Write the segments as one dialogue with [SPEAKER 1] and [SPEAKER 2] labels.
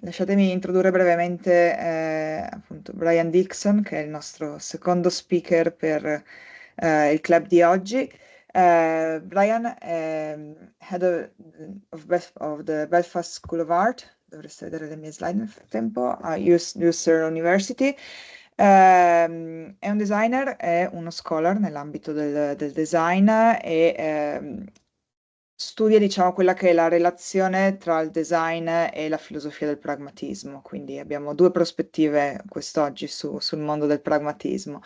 [SPEAKER 1] lasciatemi introdurre brevemente appunto Brian Dixon, che è il nostro secondo speaker per il club di oggi. Brian è Head of the Belfast School of Art, dovreste vedere le mie slide nel frattempo, a Ulster University. È un designer, è uno scholar nell'ambito del design e studia, diciamo, quella che è la relazione tra il design e la filosofia del pragmatismo. Quindi abbiamo due prospettive quest'oggi sul mondo del pragmatismo.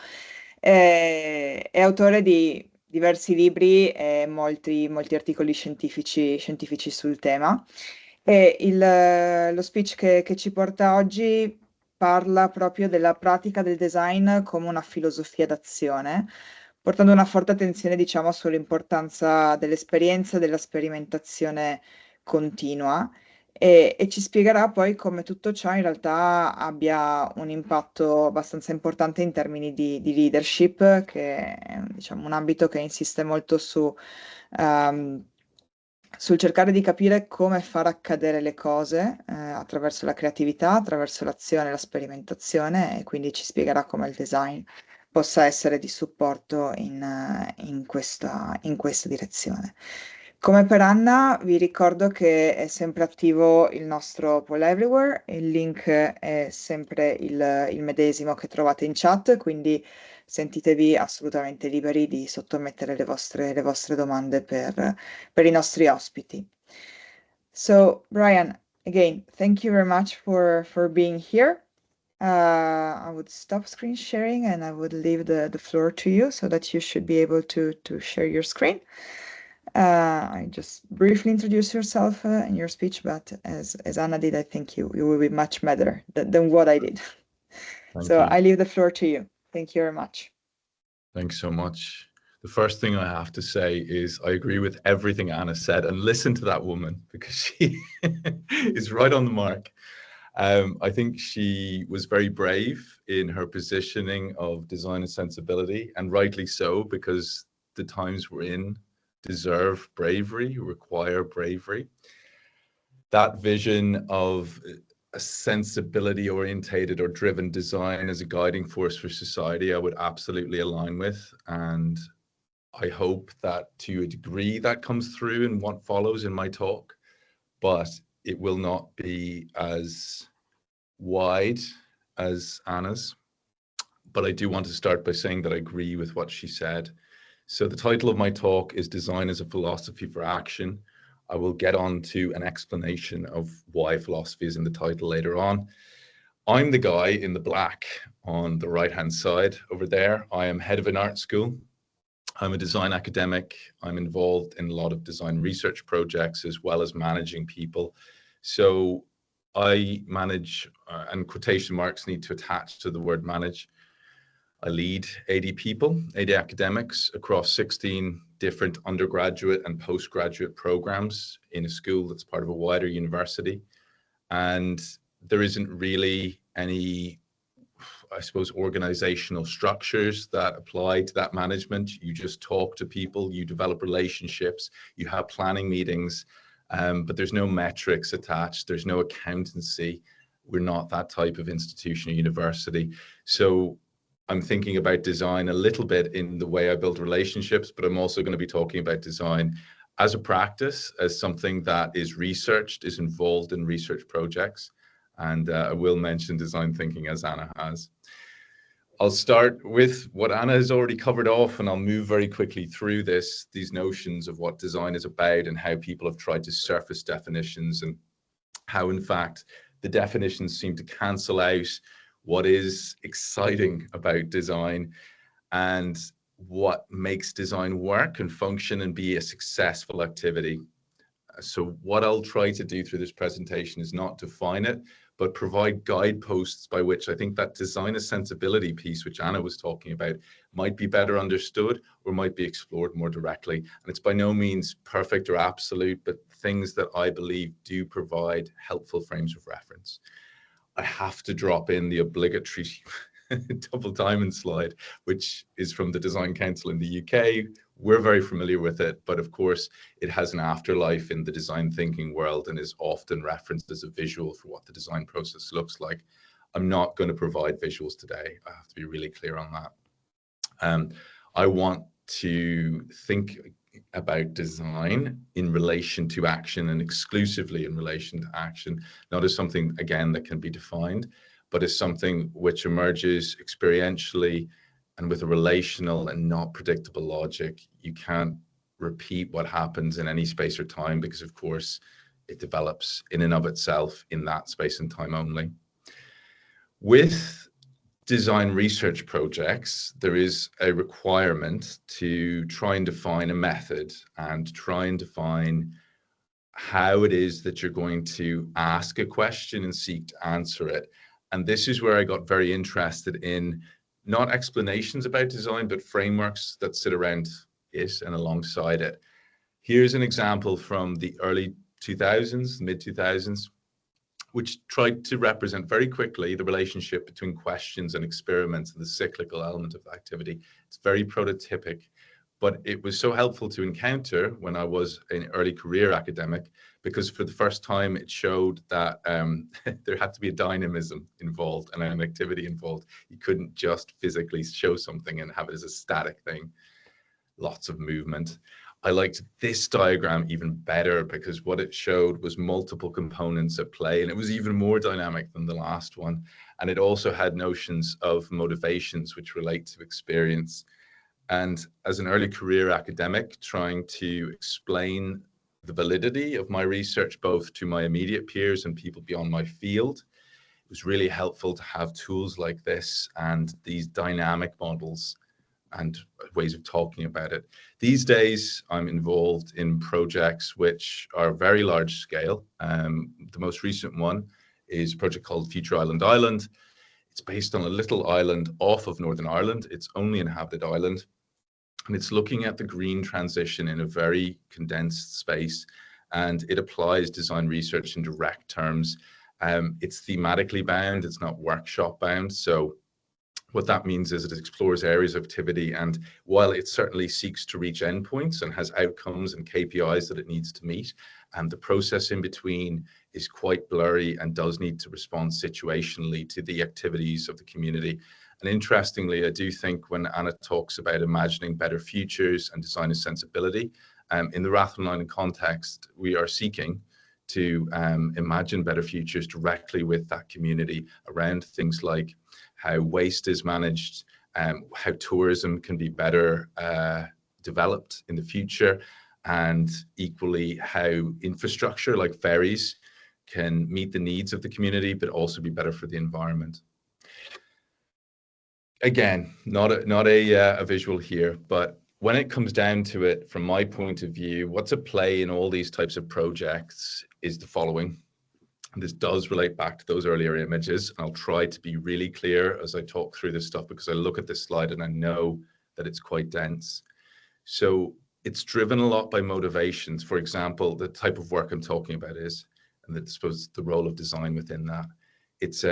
[SPEAKER 1] È autore di diversi libri e molti articoli scientifici sul tema. E lo speech che ci porta oggi parla proprio della pratica del design come una filosofia d'azione, portando una forte attenzione, diciamo, sull'importanza dell'esperienza e della sperimentazione continua e ci spiegherà poi come tutto ciò in realtà abbia un impatto abbastanza importante in termini di leadership, che è, diciamo, un ambito che insiste molto ehm, sul cercare di capire come far accadere le cose attraverso la creatività, attraverso l'azione e la sperimentazione, e quindi ci spiegherà come il design possa essere di supporto in questa direzione. Come per Anna, vi ricordo che è sempre attivo il nostro Poll Everywhere, il link è sempre il medesimo che trovate in chat, quindi sentitevi assolutamente liberi di sottomettere le vostre domande per i nostri ospiti. So, Brian, again, thank you very much for being here. I would stop screen sharing and I would leave the floor to you so that you should be able to share your screen. I just briefly introduce yourself in your speech, but as Anna did, I think you will be much better than what I did.
[SPEAKER 2] Thank
[SPEAKER 1] So
[SPEAKER 2] you.
[SPEAKER 1] I leave the floor to you. Thank you very much.
[SPEAKER 2] Thanks so much. The first thing I have to say is I agree with everything Anna said, and listen to that woman because she is right on the mark. I think she was very brave in her positioning of design and sensibility, and rightly so, because the times we're in deserve bravery, require bravery. That vision of a sensibility orientated or driven design as a guiding force for society, I would absolutely align with. And I hope that to a degree that comes through in what follows in my talk, but it will not be as wide as Anna's. But I do want to start by saying that I agree with what she said. So the title of my talk is Design as a Philosophy for Action. I will get on to an explanation of why philosophy is in the title later on. I'm the guy in the black on the right-hand side over there. I am head of an art school. I'm a design academic. I'm involved in a lot of design research projects as well as managing people. So I manage, and quotation marks need to attach to the word manage. I lead 80 people, 80 academics across 16 different undergraduate and postgraduate programs in a school that's part of a wider university. And there isn't really any, I suppose, organizational structures that apply to that management. You just talk to people, you develop relationships, you have planning meetings, but there's no metrics attached, there's no accountancy. We're not that type of institution or university. So I'm thinking about design a little bit in the way I build relationships, but I'm also going to be talking about design as a practice, as something that is researched, is involved in research projects. And I will mention design thinking as Anna has. I'll start with what Anna has already covered off, and I'll move very quickly through these notions of what design is about and how people have tried to surface definitions and how, in fact, the definitions seem to cancel out what is exciting about design and what makes design work and function and be a successful activity. So what I'll try to do through this presentation is not define it, but provide guideposts by which I think that designer sensibility piece, which Anna was talking about, might be better understood or might be explored more directly. And it's by no means perfect or absolute, but things that I believe do provide helpful frames of reference. I have to drop in the obligatory double diamond slide, which is from the Design Council in the UK, we're very familiar with it, but of course it has an afterlife in the design thinking world and is often referenced as a visual for what the design process looks like. I'm not going to provide visuals today. I have to be really clear on that. I want to think about design in relation to action and exclusively in relation to action, not as something, again, that can be defined, but as something which emerges experientially and with a relational and not predictable logic. You can't repeat what happens in any space or time because, of course, it develops in and of itself in that space and time only. With design research projects, there is a requirement to try and define a method and try and define how it is that you're going to ask a question and seek to answer it. And this is where I got very interested in not explanations about design, but frameworks that sit around it and alongside it. Here's an example from the early 2000s, mid 2000s, which tried to represent very quickly the relationship between questions and experiments and the cyclical element of activity. It's very prototypic, but it was so helpful to encounter when I was an early career academic, because for the first time it showed that there had to be a dynamism involved and an activity involved. You couldn't just physically show something and have it as a static thing. Lots of movement. I liked this diagram even better because what it showed was multiple components at play, and it was even more dynamic than the last one. And it also had notions of motivations which relate to experience. And as an early career academic, trying to explain the validity of my research, both to my immediate peers and people beyond my field, it was really helpful to have tools like this and these dynamic models and ways of talking about it. These days, I'm involved in projects which are very large scale. The most recent one is a project called Future Island Island. It's based on a little island off of Northern Ireland. It's only inhabited island. And it's looking at the green transition in a very condensed space. And it applies design research in direct terms. It's thematically bound. It's not workshop bound. So what that means is it explores areas of activity, and while it certainly seeks to reach endpoints and has outcomes and KPIs that it needs to meet, and the process in between is quite blurry and does need to respond situationally to the activities of the community. And interestingly, I do think when Anna talks about imagining better futures and designer sensibility, in the Rathline context, we are seeking to imagine better futures directly with that community around things like how waste is managed, how tourism can be better developed in the future, and equally how infrastructure like ferries can meet the needs of the community, but also be better for the environment. Again, not a visual here, but when it comes down to it, from my point of view, what's at play in all these types of projects is the following. And this does relate back to those earlier images. I'll try to be really clear as I talk through this stuff, because I look at this slide and I know that it's quite dense. So it's driven a lot by motivations. For example, the type of work I'm talking about is, and I suppose the role of design within that, it's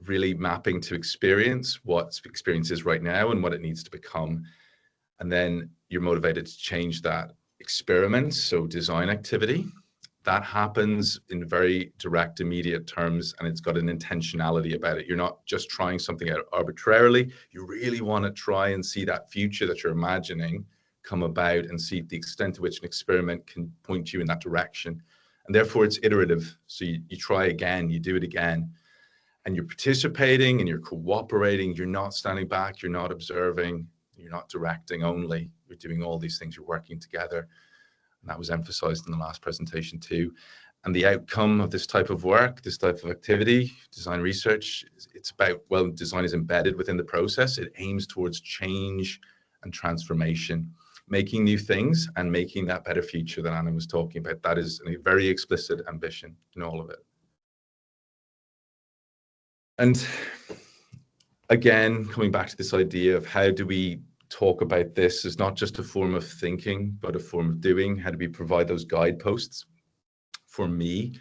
[SPEAKER 2] really mapping to experience, what experience is right now and what it needs to become. And then you're motivated to change that. Experiments, so design activity, that happens in very direct, immediate terms, and it's got an intentionality about it. You're not just trying something out arbitrarily. You really want to try and see that future that you're imagining come about and see the extent to which an experiment can point you in that direction. And therefore, it's iterative. So you try again, you do it again, and you're participating and you're cooperating. You're not standing back. You're not observing. You're not directing only. You're doing all these things. You're working together. And that was emphasized in the last presentation too. And the outcome of this type of work, this type of activity, design research, it's about, well, design is embedded within the process. It aims towards change and transformation, making new things and making that better future that Anna was talking about. That is a very explicit ambition in all of it. And again, coming back to this idea of how do we talk about this as not just a form of thinking, but a form of doing. How do we provide those guideposts? For me,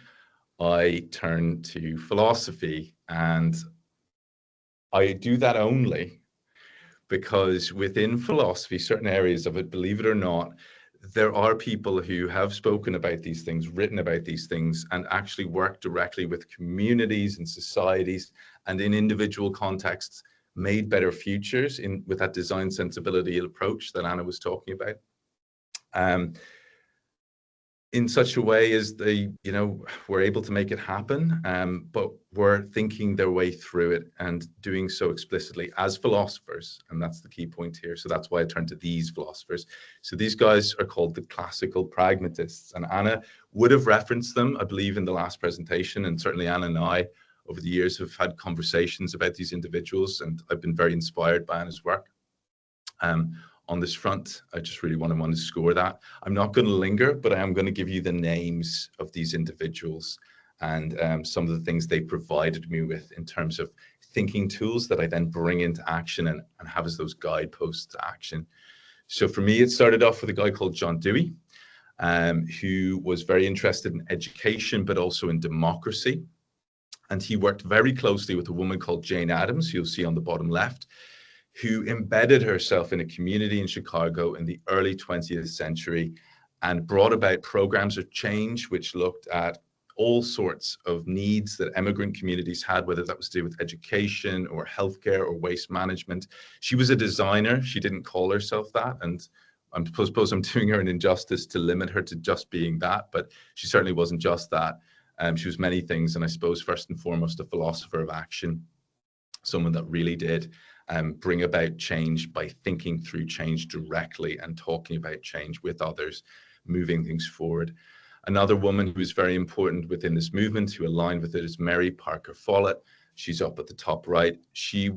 [SPEAKER 2] I turn to philosophy, and I do that only because within philosophy, certain areas of it, believe it or not, there are people who have spoken about these things, written about these things, and actually work directly with communities and societies, and in individual contexts made better futures with that design sensibility approach that Anna was talking about. In such a way as they, were able to make it happen, but were thinking their way through it and doing so explicitly as philosophers. And that's the key point here. So that's why I turned to these philosophers. So these guys are called the classical pragmatists. And Anna would have referenced them, I believe, in the last presentation. And certainly Anna and I, over the years, have had conversations about these individuals. And I've been very inspired by Anna's work. On this front, I just really want to underscore that. I'm not going to linger, but I am going to give you the names of these individuals and some of the things they provided me with in terms of thinking tools that I then bring into action and have as those guideposts to action. So for me, it started off with a guy called John Dewey, who was very interested in education, but also in democracy. And he worked very closely with a woman called Jane Addams, you'll see on the bottom left, who embedded herself in a community in Chicago in the early 20th century and brought about programs of change which looked at all sorts of needs that immigrant communities had, whether that was to do with education or healthcare or waste management. She was a designer. She didn't call herself that. And I suppose I'm doing her an injustice to limit her to just being that, but she certainly wasn't just that. She was many things. And I suppose first and foremost, a philosopher of action, someone that really did bring about change by thinking through change directly and talking about change with others, moving things forward. Another woman who was very important within this movement, who aligned with it, is Mary Parker Follett. She's up at the top right. She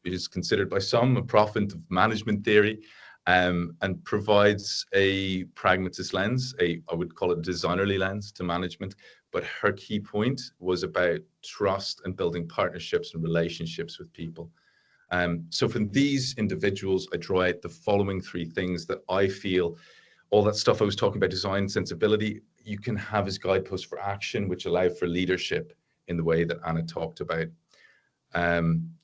[SPEAKER 2] is considered by some a prophet of management theory, and provides a pragmatist lens, I would call it a designerly lens to management. But her key point was about trust and building partnerships and relationships with people. So from these individuals, I draw out the following three things that I feel, all that stuff I was talking about, design sensibility, you can have as guideposts for action, which allow for leadership in the way that Anna talked about.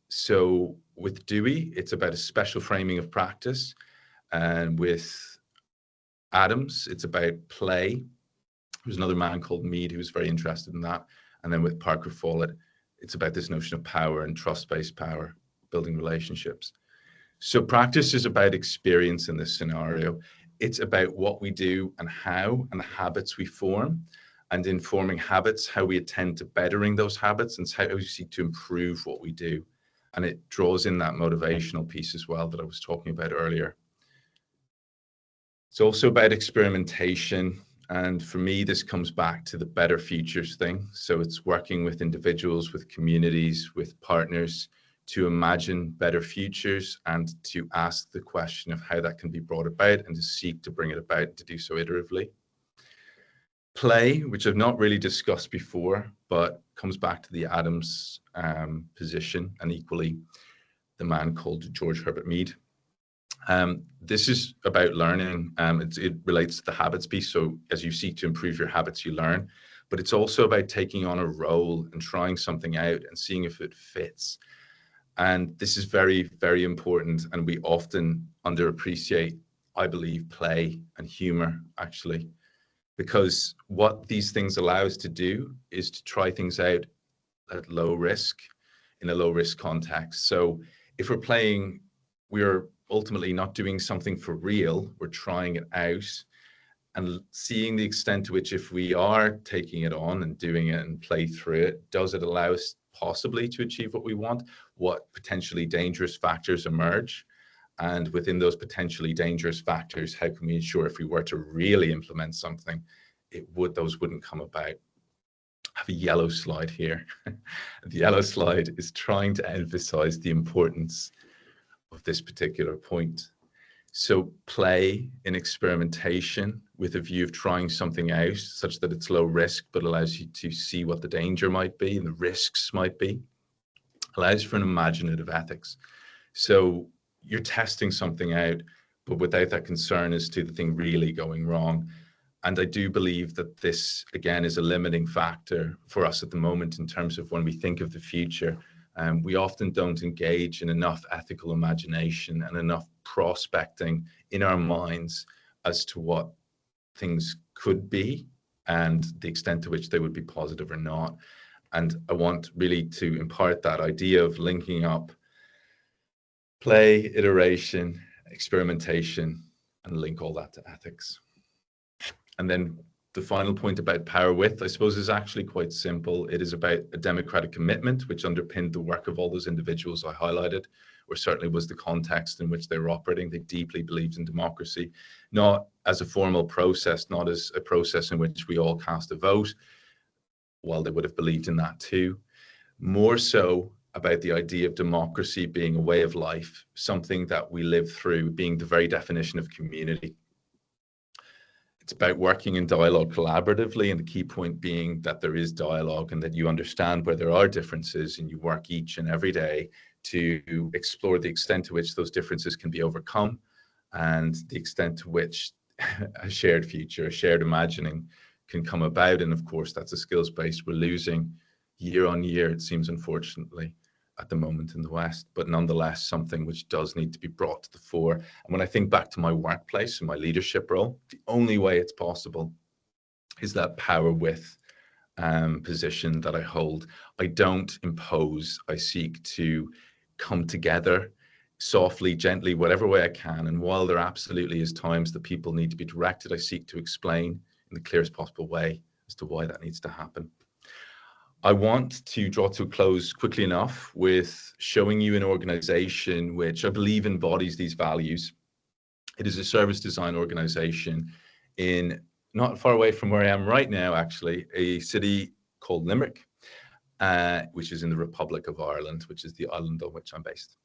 [SPEAKER 2] So with Dewey, it's about a special framing of practice. And with Addams, it's about play. There's another man called Mead who was very interested in that. And then with Parker Follett, it's about this notion of power and trust-based power, building relationships. So practice is about experience in this scenario. It's about what we do and how, and the habits we form, and in forming habits, how we attend to bettering those habits and how we seek to improve what we do. And it draws in that motivational piece as well that I was talking about earlier. It's also about experimentation. And for me, this comes back to the better futures thing. So it's working with individuals, with communities, with partners, to imagine better futures and to ask the question of how that can be brought about and to seek to bring it about, to do so iteratively. Play, which I've not really discussed before, but comes back to the Addams position, and equally the man called George Herbert Mead. This is about learning. It relates to the habits piece. So as you seek to improve your habits, you learn, but it's also about taking on a role and trying something out and seeing if it fits. And this is very, very important. And we often underappreciate, I believe, play and humor, actually, because what these things allow us to do is to try things out at low risk, in a low risk context. So if we're playing, we're ultimately not doing something for real, we're trying it out and seeing the extent to which, if we are taking it on and doing it and play through it, does it allow us possibly to achieve what we want? What potentially dangerous factors emerge? And within those potentially dangerous factors, how can we ensure if we were to really implement something, those wouldn't come about? I have a yellow slide here. The yellow slide is trying to emphasize the importance of this particular point. So play in experimentation with a view of trying something out such that it's low risk, but allows you to see what the danger might be and the risks might be, allows for an imaginative ethics. So you're testing something out, but without that concern as to the thing really going wrong. And I do believe that this, again, is a limiting factor for us at the moment in terms of when we think of the future We often don't engage in enough ethical imagination and enough prospecting in our minds as to what things could be and the extent to which they would be positive or not. And I want really to impart that idea of linking up play, iteration, experimentation, and link all that to ethics. And then the final point about power width, I suppose, is actually quite simple. It is about a democratic commitment, which underpinned the work of all those individuals I highlighted, or certainly was the context in which they were operating. They deeply believed in democracy, not as a formal process, not as a process in which we all cast a vote, while they would have believed in that too. More so about the idea of democracy being a way of life, something that we live through, being the very definition of community. It's about working in dialogue collaboratively, and the key point being that there is dialogue and that you understand where there are differences and you work each and every day to explore the extent to which those differences can be overcome and the extent to which a shared future, a shared imagining can come about. And of course, that's a skills base we're losing year on year, it seems, unfortunately, at the moment in the West, but nonetheless something which does need to be brought to the fore. And when I think back to my workplace and my leadership role, the only way it's possible is that power width position that I hold. I don't impose, I seek to come together softly, gently, whatever way I can. And while there absolutely is times that people need to be directed, I seek to explain in the clearest possible way as to why that needs to happen. I want to draw to a close quickly enough with showing you an organization which I believe embodies these values. It is a service design organization in not far away from where I am right now, actually, a city called Limerick, which is in the Republic of Ireland, which is the island on which I'm based.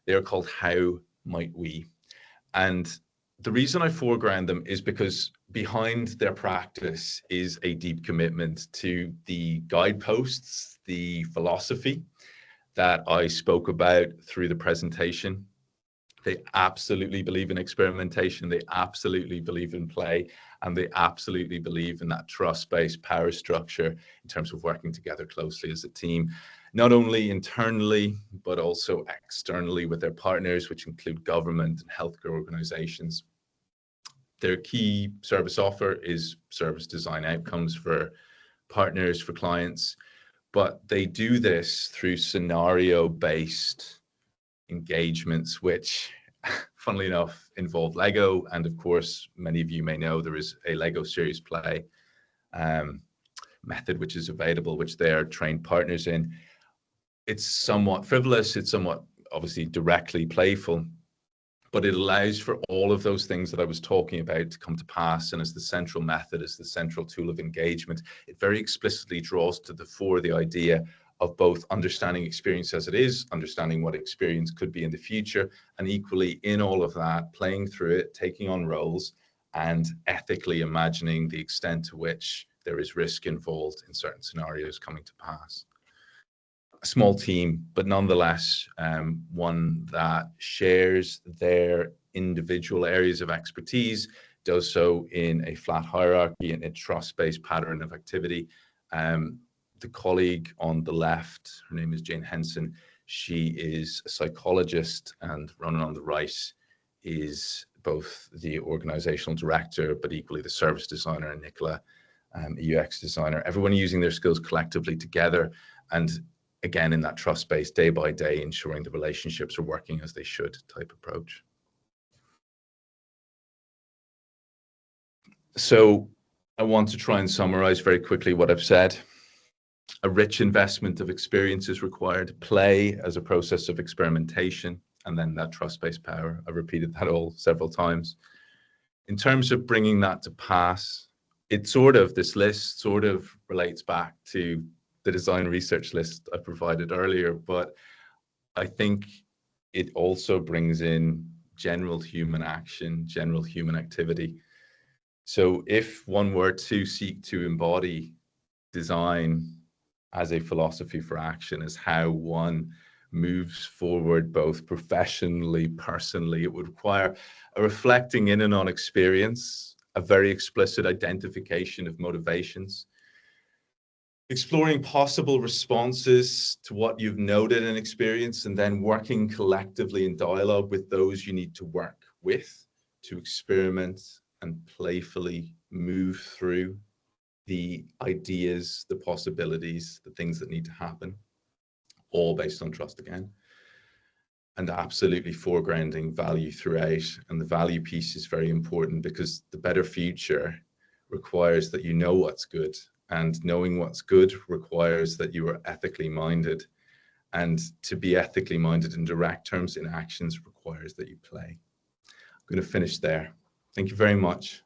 [SPEAKER 2] They are called How Might We? And the reason I foreground them is because behind their practice is a deep commitment to the guideposts, the philosophy that I spoke about through the presentation. They absolutely believe in experimentation. They absolutely believe in play. And they absolutely believe in that trust-based power structure in terms of working together closely as a team, not only internally, but also externally with their partners, which include government and healthcare organizations. Their key service offer is service design outcomes for partners, for clients, but they do this through scenario-based engagements, which, funnily enough, involve Lego. And of course, many of you may know there is a Lego series play method which is available, which they are trained partners in. It's somewhat frivolous, it's somewhat obviously directly playful, but it allows for all of those things that I was talking about to come to pass. And as the central method, as the central tool of engagement, it very explicitly draws to the fore the idea of both understanding experience as it is, understanding what experience could be in the future, and equally in all of that, playing through it, taking on roles, and ethically imagining the extent to which there is risk involved in certain scenarios coming to pass. A small team, but nonetheless one that shares their individual areas of expertise, does so in a flat hierarchy and a trust-based pattern of activity. The colleague on the left, her name is Jane Henson. She is a psychologist, and Ronan on the right is both the organizational director, but equally the service designer, and Nicola, a UX designer. Everyone using their skills collectively together, and again, in that trust-based day by day, ensuring the relationships are working as they should type approach. So I want to try and summarize very quickly what I've said. A rich investment of experience is required, play as a process of experimentation, and then that trust-based power. I've repeated that all several times. In terms of bringing that to pass, this list sort of relates back to the design research list I provided earlier, but I think it also brings in general human action, general human activity. So if one were to seek to embody design as a philosophy for action, as how one moves forward both professionally, personally, it would require a reflecting in and on experience, a very explicit identification of motivations, exploring possible responses to what you've noted and experienced, and then working collectively in dialogue with those you need to work with to experiment and playfully move through the ideas, the possibilities, the things that need to happen, all based on trust again. And absolutely foregrounding value throughout. And the value piece is very important because the better future requires that you know what's good. And knowing what's good requires that you are ethically minded. And to be ethically minded in direct terms in actions requires that you play. I'm going to finish there. Thank you very much.